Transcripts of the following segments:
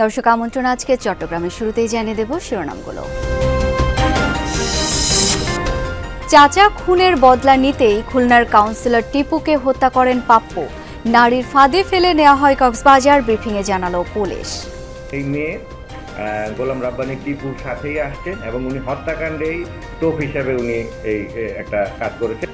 দর্শক আমন্ত্রণ আজকে চট্টগ্রামের শুরুতেই জানিয়ে দেব শিরোনামগুলো। চাচা খুনের বদলা নিতেই খুলনার কাউন্সিলর টিপুকে হত্যা করেন পাপ্পু। নারীর ফাঁদে ফেলে নেওয়া হয় কক্সবাজার, ব্রিফিংয়ে জানালো পুলিশ। এই মেয়ে গোলাম রাব্বানী টিপুর সাথেই আসছেন এবং উনি হত্যাকাণ্ডেই টোপ হিসাবে উনি এই একটা কাজ করেছেন।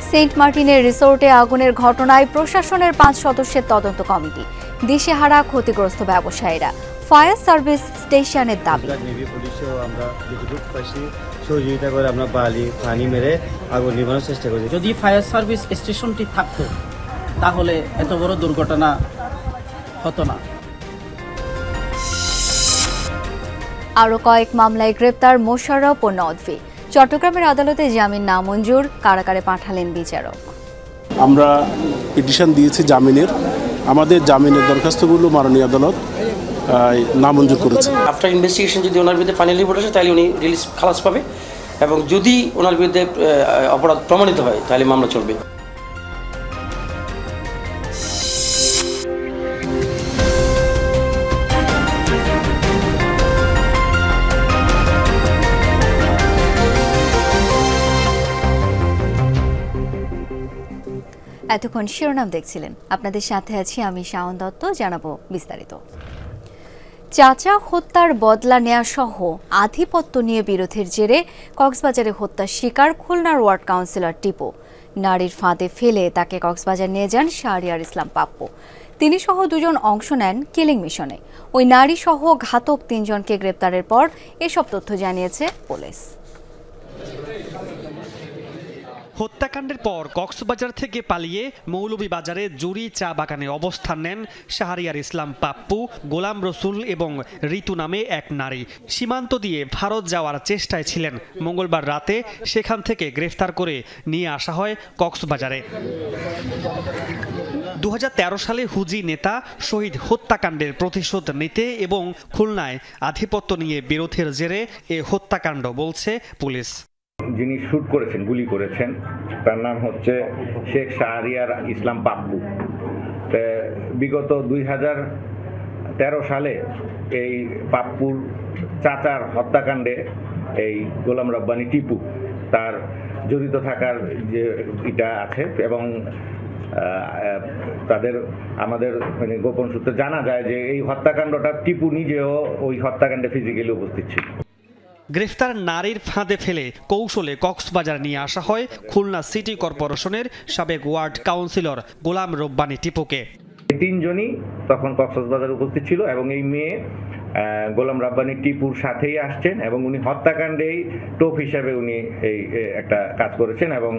সেন্ট মার্টিনের রিসোর্টে আগুনের ঘটনায় প্রশাসনের 5 সদস্যের তদন্ত কমিটি। দিশেহারা ক্ষতিগ্রস্ত ব্যবসায়ীরা। ফায়ার সার্ভিস স্টেশনের দাবি। আমরা যতটুকু পাইছি সহযোগিতা করে আমরা পানি মেরে আগুন নিভানোর চেষ্টা করছি। যদি ফায়ার সার্ভিস স্টেশনটি থাকতো তাহলে এত বড় দুর্ঘটনা হতো না। আরও কয়েক মামলায় গ্রেপ্তার মোশাররফ ও নদভী। চট্টগ্রামের আদালতে জামিন নামঞ্জুর, কারাগারে পাঠালেন বিচারক। আমরা পিটিশন দিয়েছি জামিনের, আমাদের জামিনের দরখাস্তগুলো মাননীয় আদালত নামঞ্জুর করেছে। আফটার ইনভেস্টিগেশন যদি ওনার বিরুদ্ধে ফাইনাল রিপোর্ট আসে তাহলে উনি রিলিজ খালাস পাবে, এবং যদি ওনার বিরুদ্ধে অপরাধ প্রমাণিত হয় তাহলে মামলা চলবে। এতক্ষণ শিরোনাম দেখছিলেন, আপনাদের সাথে আছি আমি শাওন দত্ত। জানাবো বিস্তারিত। চাচা হত্যার বদলা নেয়া সহ আধিপত্য নিয়ে বিরোধের জেরে কক্সবাজারে হত্যার শিকার খুলনার ওয়ার্ড কাউন্সিলর টিপু। নারীর ফাঁদে ফেলে তাকে কক্সবাজার নিয়ে যান শাহরিয়ার ইসলাম পাপ্পু। তিনি সহ 2 জন অংশ নেন কিলিং মিশনে। ওই নারী সহ ঘাতক 3 জনকে গ্রেপ্তারের পর এসব তথ্য জানিয়েছে পুলিশ। হত্যাকাণ্ডের পর কক্সবাজার থেকে পালিয়ে মৌলভীবাজারে জুরি চা বাগানে অবস্থান নেন শাহরিয়ার ইসলাম পাপ্পু, গোলাম রসুল এবং ঋতু নামে এক নারী। সীমান্ত দিয়ে ভারত যাওয়ার চেষ্টায় ছিলেন। মঙ্গলবার রাতে সেখান থেকে গ্রেফতার করে নিয়ে আসা হয় কক্সবাজারে। 2013 সালে হুজি নেতা শহীদ হত্যাকাণ্ডের প্রতিশোধ নিতে এবং খুলনায় আধিপত্য নিয়ে বিরোধের জেরে এ হত্যাকাণ্ড বলছে পুলিশ। যিনি শুট করেছেন, গুলি করেছেন, তার নাম হচ্ছে শেখ শাহরিয়ার ইসলাম পাপ্পু। বিগত 2013 সালে এই পাপ্পুর চাচার হত্যাকাণ্ডে এই গোলাম রাব্বানী টিপু তার জড়িত থাকার যে এটা আছে, এবং আমাদের গোপন সূত্রে জানা যায় যে এই হত্যাকাণ্ডটা টিপু নিজেও ওই হত্যাকাণ্ডে ফিজিক্যালি উপস্থিত ছিল। গ্রেফতার নারীর ফাঁদে ফেলে কৌশলে কক্সবাজার নিয়ে আসা হয় খুলনা সিটি কর্পোরেশনের সাবেক ওয়ার্ড কাউন্সিলর গোলাম রব্বানী টিপুকে। 3 জনই তখন কক্সবাজার উপস্থিত ছিল এবং এই মেয়ে গোলাম রাব্বানী টিপুর সাথেই আসছেন এবং উনি হত্যাকাণ্ডেই টোপ হিসাবে উনি এই একটা কাজ করেছেন, এবং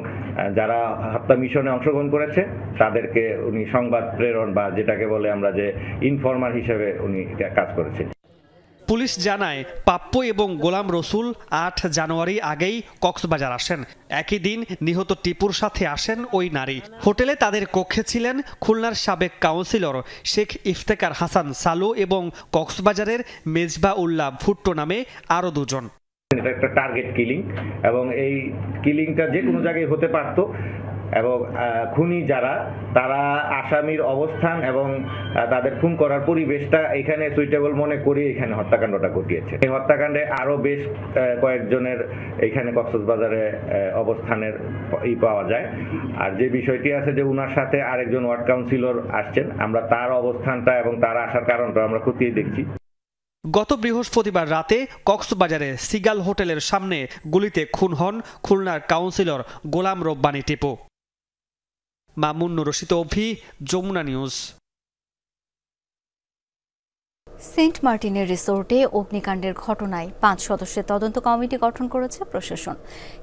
যারা হত্যা মিশনে অংশগ্রহণ করেছে তাদেরকে উনি সংবাদ প্রেরণ বা যেটাকে বলে আমরা যে ইনফরমার হিসেবে উনি কাজ করেছেন। পুলিশ জানায় পাপ্পু এবং গোলাম রসুল 8 জানুয়ারি আগেই কক্সবাজার আসেন। একই দিন নিহত টিপুর সাথে আসেন ওই নারী। হোটেলে তাদের কক্ষে ছিলেন খুলনার সাবেক কাউন্সিলর শেখ ইফতেখার হাসান সালু এবং কক্সবাজারের মেজবা উল্লাহ ভুট্টো নামে আরও 2 জন। এটা একটা টার্গেট কিলিং, এবং এই কিলিংটা যে কোনো জায়গায় হতে পারত, এবং খুনি যারা তারা আসামির অবস্থান এবং তাদের খুন করার পরিবেশটা এখানে সুইটেবল মনে করে এখানে হত্যাকাণ্ডটা ঘটিয়েছে। এই হত্যাকাণ্ডে আরো বেশ কয়েকজনের এখানে কক্সবাজারে অবস্থানের পাওয়া যায়। আর যে বিষয়টি আছে যে উনার সাথে আরেকজন ওয়ার্ড কাউন্সিলর আসছেন, আমরা তার অবস্থানটা এবং তার আসার কারণটা আমরা খতিয়ে দেখছি। গত বৃহস্পতিবার রাতে কক্সবাজারে সিগাল হোটেলের সামনে গুলিতে খুন হন খুলনার কাউন্সিলর গোলাম রব্বানী টিপু। মামুনুর রশিদ অভি, যমুনা নিউজ। সেন্ট মার্টিনের রিসোর্টে অগ্নিকাণ্ডের ঘটনায় 5 সদস্যের তদন্ত কমিটি গঠন করেছে প্রশাসন।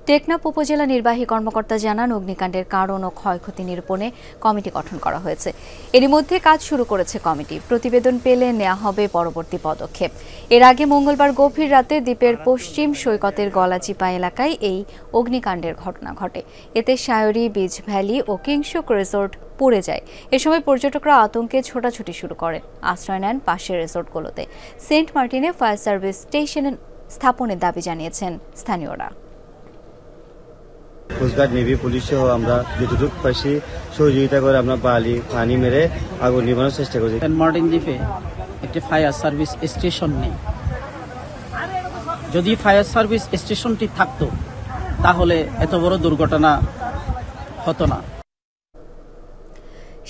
টেকনাফ উপজেলা নির্বাহী কর্মকর্তা জানান, অগ্নিকাণ্ডের কারণ ও ক্ষয়ক্ষতি নিরূপণে কমিটি গঠন করা হয়েছে। এরই মধ্যে কাজ শুরু করেছে কমিটি। প্রতিবেদন পেলে নেওয়া হবে পরবর্তী পদক্ষেপ। এর আগে মঙ্গলবার গভীর রাতে দ্বীপের পশ্চিম সৈকতের গলাচিপা এলাকায় এই অগ্নিকাণ্ডের ঘটনা ঘটে। এতে শায়রি, বিচ ভ্যালি ও কিংশুক রিসোর্ট পুড়ে যায়। এ সময় পর্যটকরা আতঙ্কে ছোটাছুটি শুরু করেন, আশ্রয় নেন পাশের রিসোর্টগুলোতে। সেন্ট মার্টিনে ফায়ার সার্ভিস স্টেশন স্থাপনের দাবি জানিয়েছেন স্থানীয়রা। কোস্টগার্ড নেভি পুলিশ সহ আমরা যতটুকু পাইছি সহযোগিতা করে আমরা পানি মেরে আগুন নিভানোর চেষ্টা করছি। সেন্ট মার্টিন দ্বীপে একটি ফায়ার সার্ভিস স্টেশন নেই। যদি ফায়ার সার্ভিস স্টেশনটি থাকতো তাহলে এত বড় দুর্ঘটনা হতো না।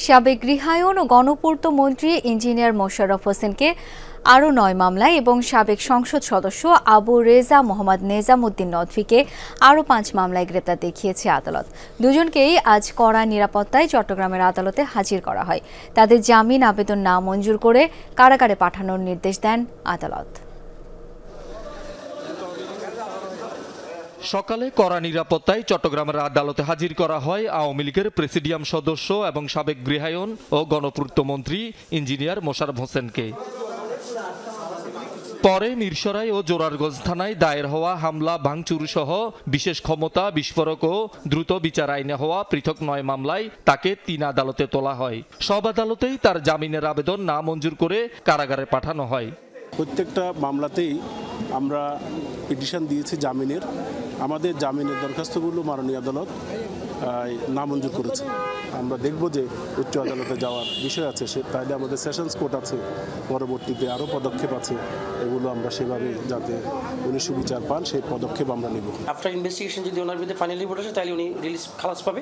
সাবেক গৃহায়ন ও গণপূর্ত মন্ত্রী ইঞ্জিনিয়ার মোশাররফ হোসেনকে আরও 9 মামলায় এবং সাবেক সংসদ সদস্য আবু রেজা মোহাম্মদ নেজামুদ্দিন নদভিকে আরও 5 মামলায় গ্রেপ্তার দেখিয়েছে আদালত। দুজনকেই আজ কড়া নিরাপত্তায় চট্টগ্রামের আদালতে হাজির করা হয়। তাদের জামিন আবেদন না মঞ্জুর করে কারাগারে পাঠানোর নির্দেশ দেন আদালত। সকালে কড়া নিরাপত্তায় চট্টগ্রামের আদালতে হাজির করা হয় আওয়ামী লীগের প্রেসিডিয়াম সদস্য এবং সাবেক গৃহায়ন ও গণপূর্ত মন্ত্রী ইঞ্জিনিয়ার মোশাররফ হোসেনকে। পরে মিরসরাই ও জোরারগঞ্জ থানায় দায়ের হওয়া হামলা ভাঙচুর সহ বিশেষ ক্ষমতা বিস্ফোরক ও দ্রুত বিচার আইনে হওয়া পৃথক 9 মামলায় তাকে 3 আদালতে তোলা হয়। সব আদালতেই তার জামিনের আবেদন না মঞ্জুর করে কারাগারে পাঠানো হয়। প্রত্যেকটা মামলাতেই আমরা পিটিশন দিয়েছি জামিনের। আমাদের জামিনের দরখাস্তগুলো মাননীয় আদালত নামঞ্জুর করেছে। আমরা দেখব যে উচ্চ আদালতে যাওয়ার বিষয় আছে, তাহলে আমাদের সেশনস কোর্ট আছে, পরবর্তীতে আরও পদক্ষেপ আছে, এগুলো আমরা সেভাবে যাতে উনি সুবিচার পান সেই পদক্ষেপ আমরা নেব। আফটার ইনভেস্টিগেশন যদি ওনার বিরুদ্ধে ফাইনাল রিপোর্ট আসে তাহলে উনি রিলিজ খালাস পাবে,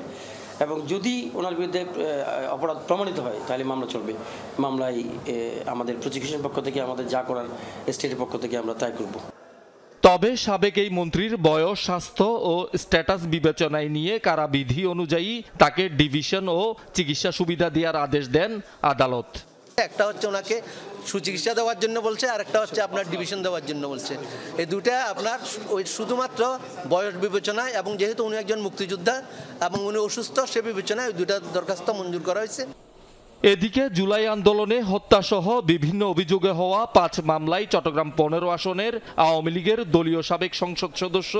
এবং যদি ওনার বিরুদ্ধে অপরাধ প্রমাণিত হয় তাহলে মামলা চলবে। মামলায় আমাদের প্রসিকিউশন পক্ষ থেকে আমাদের যা করার স্টেটের পক্ষ থেকে আমরা তাই করব। তবে সাবেক এই মন্ত্রীর বয়স, স্বাস্থ্য ও স্ট্যাটাস বিবেচনায় নিয়ে কারাবিধি অনুযায়ী তাকে ডিভিশন ও চিকিৎসা সুবিধা দেওয়ার আদেশ দেন আদালত। একটা হচ্ছে ওনাকে সুচিকিৎসা দেওয়ার জন্য বলছে, আর একটা হচ্ছে আপনার ডিভিশন দেওয়ার জন্য বলছে। এই দুটা আপনার ওই শুধুমাত্র বয়স বিবেচনায়, এবং যেহেতু উনি একজন মুক্তিযোদ্ধা এবং উনি অসুস্থ, সে বিবেচনায় ওই দুটা দরখাস্ত মঞ্জুর করা হয়েছে। এদিকে জুলাই আন্দোলনে হত্যাসহ বিভিন্ন অভিযোগে হওয়া 5 মামলায় চট্টগ্রাম 15 আসনের আওয়ামী লীগের দলীয় সাবেক সংসদ সদস্য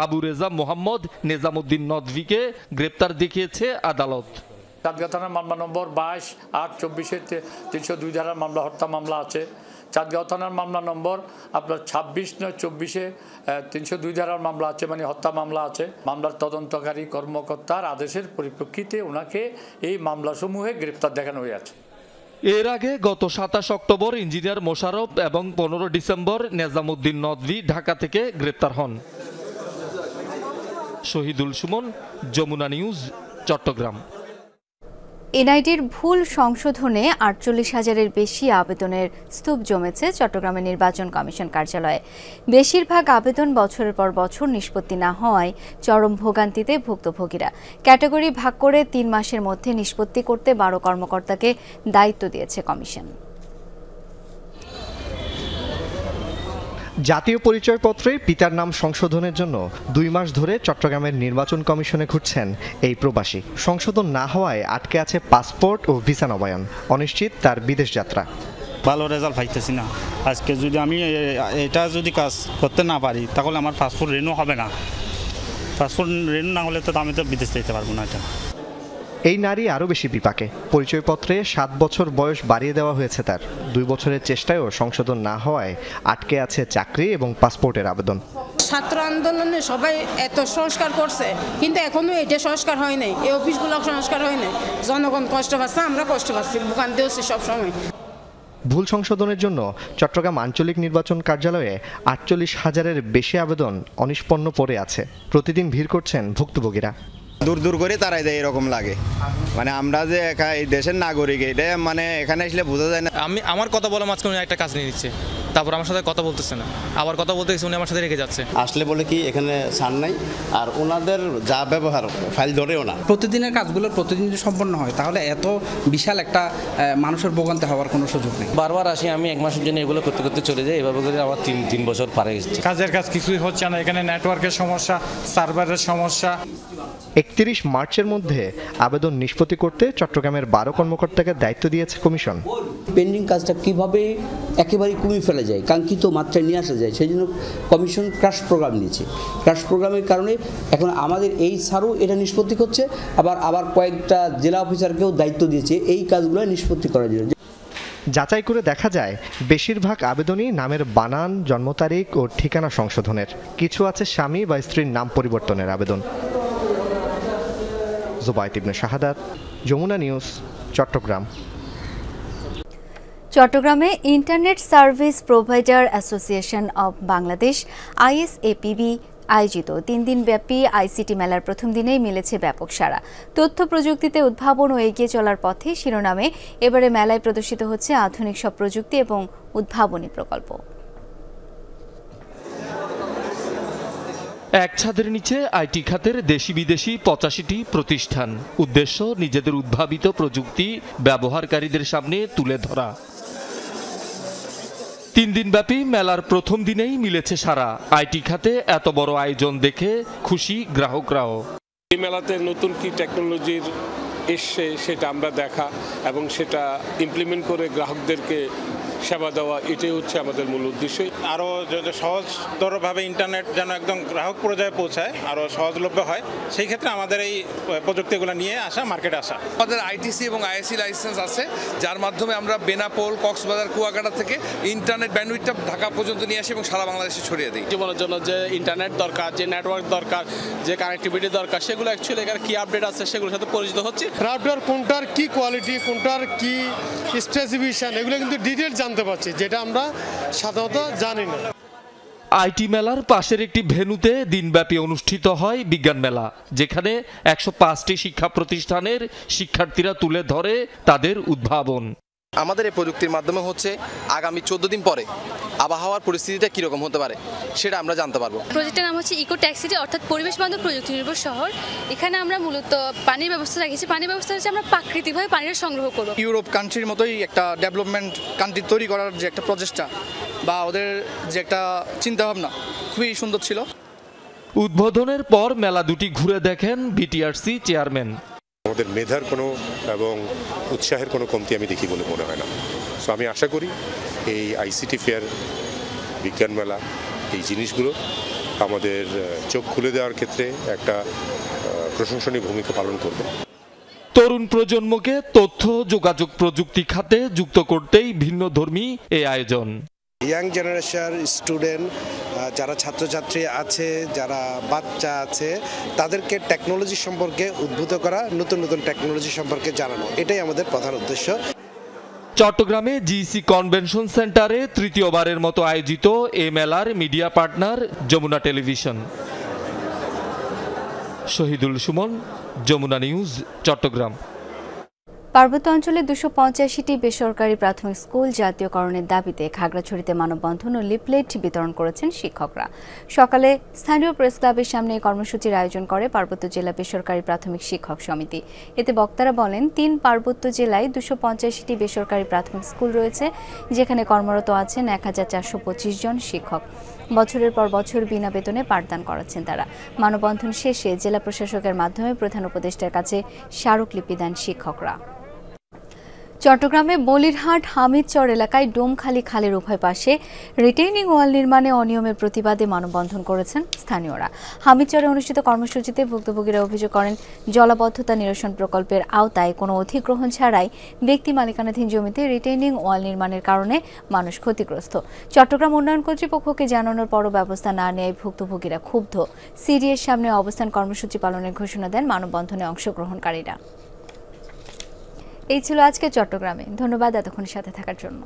আবু রেজা মোহাম্মদ নেজামুদ্দিন নদভিকে গ্রেপ্তার দেখিয়েছে আদালত। চাঁদগাঁও থানার মামলা নম্বর 22/8/24 302 ধারার মামলা, হত্যা মামলা আছে। চাঁদগাঁও থানার মামলা নম্বর আপনার 26/9/24 302 ধারার মামলা আছে, মানে হত্যা মামলা আছে। মামলার তদন্তকারী কর্মকর্তার আদেশের পরিপ্রেক্ষিতে ওনাকে এই মামলাসমূহে গ্রেপ্তার দেখানো হয়েছে। এর আগে গত 27 অক্টোবর ইঞ্জিনিয়ার মোশাররফ এবং 15 ডিসেম্বর নেজামুদ্দিন নদভি ঢাকা থেকে গ্রেপ্তার হন। শহীদুল সুমন, যমুনা নিউজ, চট্টগ্রাম। এনআইডির ভুল সংশোধনে 48,000-এর বেশি আবেদনের স্তূপ জমেছে চট্টগ্রামের নির্বাচন কমিশন কার্যালয়ে। বেশিরভাগ আবেদন বছরের পর বছর নিষ্পত্তি না হওয়ায় চরম ভোগান্তিতে ভুক্তভোগীরা। ক্যাটাগরি ভাগ করে 3 মাসের মধ্যে নিষ্পত্তি করতে 12 কর্মকর্তাকে দায়িত্ব দিয়েছে কমিশন। জাতীয় পরিচয়পত্রে পিতার নাম সংশোধনের জন্য 2 মাস ধরে চট্টগ্রামের নির্বাচন কমিশনে ঘুরছেন এই প্রবাসী। সংশোধন না হওয়ায় আটকে আছে পাসপোর্ট ও ভিসা নবায়ন, অনিশ্চিত তার বিদেশ যাত্রা। ভালো রেজাল্ট পাইতেছি না। আজকে যদি আমি এটা যদি কাজ করতে না পারি তাহলে আমার পাসপোর্ট রিনিউ হবে না। পাসপোর্ট রিনিউ না হলে তো আমি তো বিদেশ যেতে পারবো না। এটা এই নারী আরও বেশি বিপাকে। পরিচয়পত্রে 7 বছর বয়স বাড়িয়ে দেওয়া হয়েছে তার। 2 বছরের চেষ্টায়ও সংশোধন না হওয়ায় আটকে আছে চাকরি এবং পাসপোর্টের আবেদন। ছাত্র আন্দোলনে সবাই এত সংস্কার করছে, কিন্তু এখনো এটা সংস্কার হয় নাই। এই অফিসগুলো সংস্কার হয় নাই। জনগণ কষ্ট পাচ্ছে, আমরা কষ্ট পাচ্ছি, ভোগান্তি হচ্ছে সবসময়। ভুল সংশোধনের জন্য চট্টগ্রাম আঞ্চলিক নির্বাচন কার্যালয়ে 48,000-এর বেশি আবেদন অনিষ্পন্ন পড়ে আছে। প্রতিদিন ভিড় করছেন ভুক্তভোগীরা। দূর দূর করে তারাই দেয় এরকম লাগে, মানে আমরা যে এই দেশের নাগরিক, এটা মানে এখানে আসলে বোঝা যায় না। আমার কথা বলে মাঝখানে উনি একটা কাজ নিয়ে নিচ্ছে, তারপর আমার সাথে কথা বলতেছে না, আবার কথা বলতে গেছে উনি আমার সাথে রেখে যাচ্ছে। আসলে বলে কি এখানে ছাড় নাই, আর ওনাদের যা ব্যবহার ফাইল ধরেও না। প্রতিদিনের কাজগুলো প্রতিদিন যদি সম্পন্ন হয় তাহলে এত বিশাল একটা মানুষের ভোগান্তি হওয়ার কোনো সুযোগ নেই। বারবার আসি আমি, 1 মাসের জন্য এগুলো করতে করতে চলে যাই, এভাবে করে আমার 3 বছর পারে গেছে। কাজের কাজ কিছুই হচ্ছে না, এখানে নেটওয়ার্কের সমস্যা, সার্ভারের সমস্যা। 31 মার্চের মধ্যে আবেদন নিষ্পত্তি করতে চট্টগ্রামের 12 কর্মকর্তাকে দায়িত্ব দিয়েছে কমিশন। পেন্ডিং কাজটা কিভাবে একেবারে কমিয়ে ফেলা যায়, কাঙ্ক্ষিত মাত্রায় নিয়ে আসা যায়, সেই জন্য কমিশন ক্রাশ প্রোগ্রাম নিয়েছে। ক্রাশ প্রোগ্রামের কারণে এখন আমাদের এই স্যারও এটা নিষ্পত্তি করছে, আবার কয়েকটা জেলা অফিসারকেও দায়িত্ব দিয়েছে এই কাজগুলো নিষ্পত্তি করার জন্য। যাচাই করে দেখা যায় বেশিরভাগ আবেদনই নামের বানান, জন্ম তারিখ ও ঠিকানা সংশোধনের। কিছু আছে স্বামী বা স্ত্রীর নাম পরিবর্তনের আবেদন। জুবাইদ ইবনে শাহাদাত, যমুনা নিউজ, চট্টগ্রাম। চট্টগ্রামে internet service provider association of Bangladesh ISAPB আয়োজিত 3 দিনব্যাপী আইসিটি মেলার প্রথম দিনেই মিলেছে ব্যাপক সাড়া। তথ্য প্রযুক্তিতে উদ্ভাবন ও এগিয়ে চলার পথে শিরোনামে এবারে মেলায় প্রদর্শিত হচ্ছে আধুনিক সব প্রযুক্তি এবং উদ্ভাবনী প্রকল্প। এক ছাদের নিচে আইটি খাতের দেশি বিদেশি 85টি প্রতিষ্ঠান। উদ্দেশ্য নিজেদের উদ্ভাবিত প্রযুক্তি ব্যবহারকারীদের সামনে তুলে ধরা। 3 দিনব্যাপী মেলার প্রথম দিনেই মিলেছে সাড়া। আইটি খাতে এত বড় আয়োজন দেখে খুশি গ্রাহকরাও। এই মেলাতে নতুন কি টেকনোলজির এসছে সেটা আমরা দেখা এবং সেটা ইমপ্লিমেন্ট করে গ্রাহকদেরকে সেবা দেওয়া, এটাই হচ্ছে আমাদের মূল উদ্দেশ্য। আরও যদি সহজতরভাবে ইন্টারনেট যেন একদম গ্রাহক পর্যায়ে পৌঁছায়, আরও সহজলভ্য হয়, সেই ক্ষেত্রে আমাদের এই প্রযুক্তিগুলো নিয়ে আসা, মার্কেটে আসা। আমাদের আইটিসি এবং আইএসসি লাইসেন্স আছে, যার মাধ্যমে আমরা বেনাপোল, কক্সবাজার, কুয়াকাটা থেকে ইন্টারনেট ব্যান্ডউইথটা ঢাকা পর্যন্ত নিয়ে আসি এবং সারা বাংলাদেশে ছড়িয়ে দিই। জীবনের জন্য যে ইন্টারনেট দরকার, যে নেটওয়ার্ক দরকার, যে কানেক্টিভিটি দরকার, সেগুলো অ্যাকচুয়ালি এখানে কী আপডেট আছে সেগুলোর সাথে পরিচিত হচ্ছে। রাউটার কোনটার কি কোয়ালিটি, কোনটার কি স্পেসিফিকেশন, এগুলো কিন্তু ডিটেইলস জানতে পারছি, যেটা আমরা সাধারণত জানি না। আইটি মেলার পাশের একটি ভেন্যুতে দিনব্যাপী অনুষ্ঠিত হয় বিজ্ঞান মেলা, যেখানে 105টি শিক্ষা প্রতিষ্ঠানের শিক্ষার্থীরা তুলে ধরে তাদের উদ্ভাবন। আমাদের এই প্রযুক্তির মাধ্যমে হচ্ছে আগামী 14 দিন পরে আবহাওয়ার পরিস্থিতিটা কীরকম হতে পারে সেটা আমরা জানতে পারবো। প্রজেক্টের নাম হচ্ছে ইকো ট্যাক্সিটি, অর্থাৎ পরিবেশ বান্ধব প্রযুক্তি নির্ভর শহর। এখানে আমরা মূলত পানির ব্যবস্থা রাখেছি। পানির ব্যবস্থা হচ্ছে আমরা প্রাকৃতিকভাবে পানিটা সংগ্রহ করব। ইউরোপ কান্ট্রির মতোই একটা ডেভেলপমেন্ট কান্ট্রি তৈরি করার যে একটা প্রচেষ্টা বা ওদের যে একটা চিন্তাভাবনা খুবই সুন্দর ছিল। উদ্বোধনের পর মেলা দুটি ঘুরে দেখেন বিটিআরসি চেয়ারম্যান। আমাদের মেধার কোনো এবং উৎসাহের কোনো কমতি আমি দেখি বলে মনে হয় না। সো আমি আশা করি এই আইসিটি ফেয়ার, বিজ্ঞান মেলা, এই জিনিসগুলো আমাদের চোখ খুলে দেওয়ার ক্ষেত্রে একটা প্রশংসনীয় ভূমিকা পালন করবে। তরুণ প্রজন্মকে তথ্য যোগাযোগ প্রযুক্তি খাতে যুক্ত করতেই ভিন্নধর্মী এই আয়োজন। ইয়াং জেনারেশন স্টুডেন্ট, যারা ছাত্রছাত্রী আছে, যারা বাচ্চা আছে, তাদেরকে টেকনোলজি সম্পর্কে উদ্বুদ্ধ করা, নতুন নতুন টেকনোলজি সম্পর্কে জানানো, এটাই আমাদের প্রধান উদ্দেশ্য। চট্টগ্রামে জিসি কনভেনশন সেন্টারে তৃতীয়বারের মতো আয়োজিত এ মেলার media partner Jamuna television. Shahidul Suman, Jamuna news, Chittagong. পার্বত্য অঞ্চলে 285টি বেসরকারি প্রাথমিক স্কুল জাতীয়করণের দাবিতে খাগড়াছড়িতে মানববন্ধন ও লিফলেট বিতরণ করেছেন শিক্ষকরা। সকালে স্থানীয় প্রেস ক্লাবের সামনে এই কর্মসূচির আয়োজন করে পার্বত্য জেলা বেসরকারি প্রাথমিক শিক্ষক সমিতি। এতে বক্তারা বলেন, 3 পার্বত্য জেলায় 285টি বেসরকারি প্রাথমিক স্কুল রয়েছে, যেখানে কর্মরত আছেন 1425 জন শিক্ষক। বছরের পর বছর বিনা বেতনে পাঠদান করাচ্ছেন তারা। মানববন্ধন শেষে জেলা প্রশাসকের মাধ্যমে প্রধান উপদেষ্টার কাছে স্মারকলিপি দেন শিক্ষকরা। চট্টগ্রামে বলিরহাট হামিদচর এলাকায় ডোমখালি খালের উভয় পাশে রিটেইনিং ওয়াল নির্মাণে অনিয়মের প্রতিবাদে মানববন্ধন করেছেন স্থানীয়রা। হামিদচরে অনুষ্ঠিত কর্মসূচিতে ভুক্তভোগীরা অভিযোগ করেন, জলাবদ্ধতা নিরসন প্রকল্পের আওতায় কোনো অধিগ্রহণ ছাড়াই ব্যক্তি মালিকানাধীন জমিতে রিটেইনিং ওয়াল নির্মাণের কারণে মানুষ ক্ষতিগ্রস্ত। চট্টগ্রাম উন্নয়ন কর্তৃপক্ষকে জানানোর পরও ব্যবস্থা না নেয় ভুক্তভোগীরা ক্ষুব্ধ। সিডিএর সামনে অবস্থান কর্মসূচি পালনের ঘোষণা দেন মানববন্ধনে অংশগ্রহণকারীরা। এই ছিল আজকে চট্টগ্রামে। ধন্যবাদ এতক্ষণ সাথে থাকার জন্য।